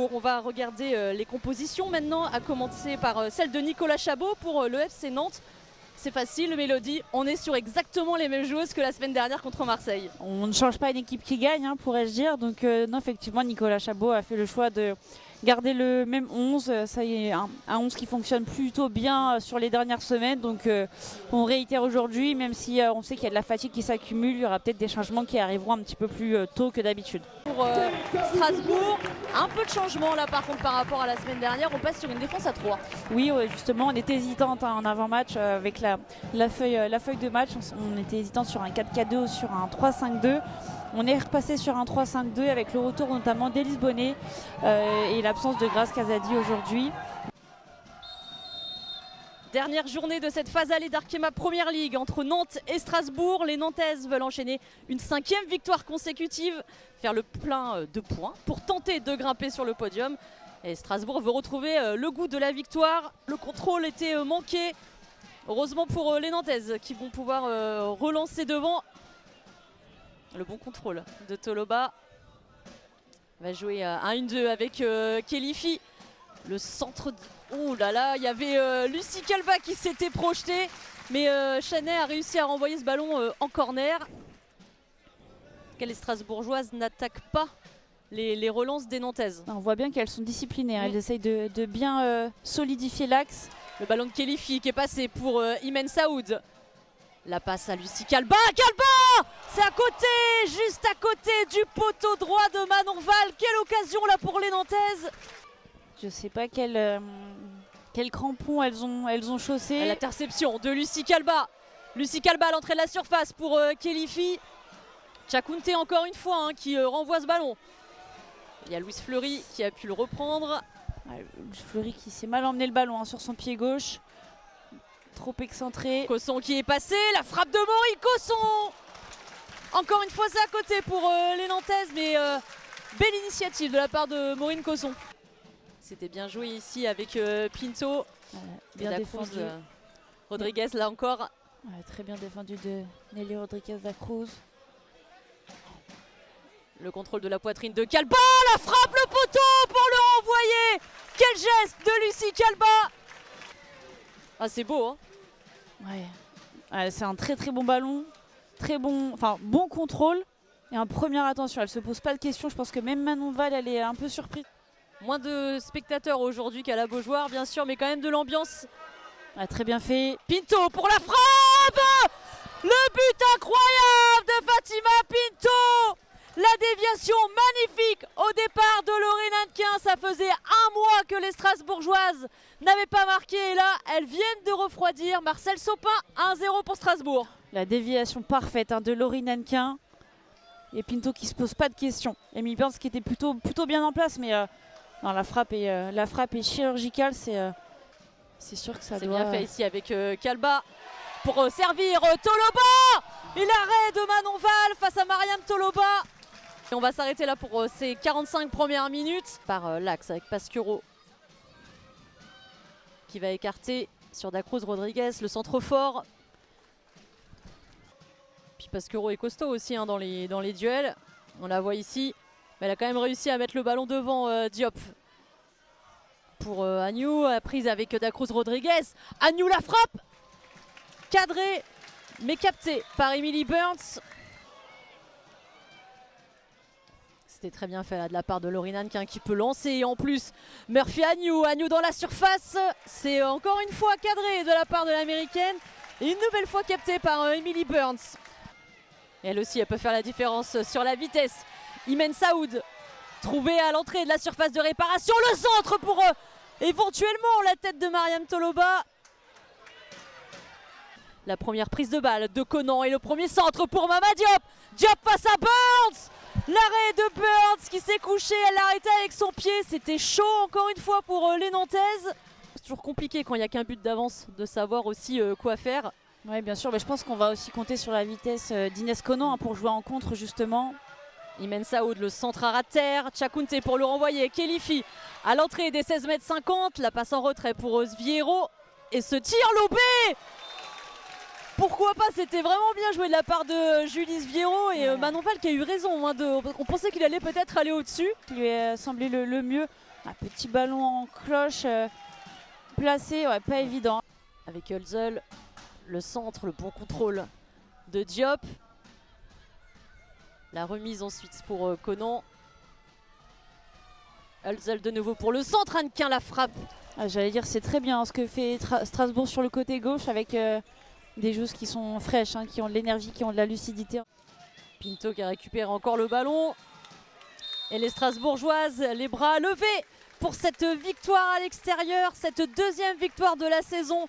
Strasbourg. On va regarder les compositions maintenant, à commencer par celle de Nicolas Chabot pour le FC Nantes. C'est facile, Mélodie, on est sur exactement les mêmes joueuses que la semaine dernière contre Marseille. On ne change pas une équipe qui gagne, pourrais-je dire. Donc non, effectivement, Nicolas Chabot a fait le choix de garder le même 11. Ça y est, un 11 qui fonctionne plutôt bien sur les dernières semaines. Donc on réitère aujourd'hui, même si on sait qu'il y a de la fatigue qui s'accumule, il y aura peut-être des changements qui arriveront un petit peu plus tôt que d'habitude. Pour Strasbourg, un peu de changement là par contre par rapport à la semaine dernière. On passe sur une défense à 3. Oui, justement, on était hésitante en avant-match avec la feuille de match. On était hésitant sur un 4-4-2 ou sur un 3-5-2. On est repassé sur un 3-5-2 avec le retour notamment d'Élise Bonnet et l'absence de Grace Casadi aujourd'hui. Dernière journée de cette phase allée d'Arkema Première Ligue entre Nantes et Strasbourg. Les Nantaises veulent enchaîner une 5e victoire consécutive, faire le plein de points pour tenter de grimper sur le podium. Et Strasbourg veut retrouver le goût de la victoire. Le contrôle était manqué. Heureusement pour les Nantaises qui vont pouvoir relancer devant. Le bon contrôle de Toloba. Va jouer à 1-2 avec Kelifi. Le centre... Oh là là, il y avait Lucie Calva qui s'était projetée. Mais Chanet a réussi à renvoyer ce ballon en corner. Les Strasbourgeoises n'attaquent pas les relances des Nantaises. On voit bien qu'elles sont disciplinées. Elles essayent de bien solidifier l'axe. Le ballon de Kelifi qui est passé pour Imen Saoud. La passe à Lucie Calba. Calba! C'est à côté, juste à côté du poteau droit de Manon Val. Quelle occasion là pour les Nantaises! Je sais pas quel crampon elles ont chaussé. L'interception de Lucie Calba. Lucie Calba à l'entrée de la surface pour Kelifi. Chakounte encore une fois qui renvoie ce ballon. Il y a Louise Fleury qui a pu le reprendre. Louise Fleury qui s'est mal emmené le ballon sur son pied gauche. Trop excentré. Cosson qui est passé, la frappe de Maureen Cosson. Encore une fois c'est à côté pour les Nantaises, mais belle initiative de la part de Maureen Cosson. C'était bien joué ici avec Pinto. Bien défendu. Rodriguez là encore. Très bien défendu de Nelly Rodriguez da Cruz. Le contrôle de la poitrine de Calba, la frappe, le poteau pour le renvoyer. Quel geste de Lucie Calba. Ah c'est beau Ouais, c'est un très très bon ballon, bon contrôle et un première attention. Elle se pose pas de questions. Je pense que même Manon Val elle est un peu surprise. Moins de spectateurs aujourd'hui qu'à la Beaujoire bien sûr, mais quand même de l'ambiance. Très bien fait. Pinto pour la frappe. Le but incroyable de Fatima Pinto. La déviation magnifique au départ de Laurine Hannequin. Ça faisait un mois que les Strasbourgeoises n'avaient pas marqué. Et là, elles viennent de refroidir. Marcel Sopin, 1-0 pour Strasbourg. La déviation parfaite de Laurine Hannequin. Et Pinto qui se pose pas de questions. Emily Burns qui était plutôt bien en place. Mais non, la frappe est chirurgicale. C'est sûr que ça doit... C'est bien fait ici avec Calba pour servir Toloba. Et l'arrêt de Manon Val face à Mariam Toloba. Et on va s'arrêter là pour ces 45 premières minutes par l'axe avec Pasquero qui va écarter sur Da Cruz Rodriguez, le centre fort. Puis Pasquero est costaud aussi dans les duels. On la voit ici, mais elle a quand même réussi à mettre le ballon devant Diop. Pour Agnew, prise avec Da Cruz Rodriguez. Agnew la frappe, cadrée mais captée par Emily Burns. C'était très bien fait là, de la part de Laurine Hannequin qui peut lancer. Et en plus, Murphy Agnew dans la surface. C'est encore une fois cadré de la part de l'américaine. Et une nouvelle fois capté par Emily Burns. Et elle aussi, elle peut faire la différence sur la vitesse. Imen Saoud, trouvé à l'entrée de la surface de réparation. Le centre pour éventuellement la tête de Mariam Toloba. La première prise de balle de Conan et le premier centre pour Mama Diop. Diop face à Burns. L'arrêt de Burns qui s'est couché, elle l'a arrêté avec son pied. C'était chaud encore une fois pour les Nantaises. C'est toujours compliqué quand il n'y a qu'un but d'avance de savoir aussi quoi faire. Oui bien sûr, mais je pense qu'on va aussi compter sur la vitesse d'Inès Conan pour jouer en contre justement. Imen Saoud, le centre à ras de terre. Chakounte pour le renvoyer. Kelifi à l'entrée des 16,50 m. La passe en retrait pour Vieiro. Et ce tir lobé. Pourquoi pas, c'était vraiment bien joué de la part de Julie Vieiro et Manon Val qui a eu raison. On pensait qu'il allait peut-être aller au-dessus. Il lui a semblé le mieux. Un petit ballon en cloche placé, ouais, pas évident. Avec Hölzel, le centre, le bon contrôle de Diop. La remise ensuite pour Conan. Hölzel de nouveau pour le centre, Hannequin la frappe. Ah, j'allais dire, c'est très bien ce que fait Strasbourg sur le côté gauche avec des joueuses qui sont fraîches, qui ont de l'énergie, qui ont de la lucidité. Pinto qui a récupéré encore le ballon. Et les Strasbourgeoises, les bras levés pour cette victoire à l'extérieur, cette deuxième victoire de la saison.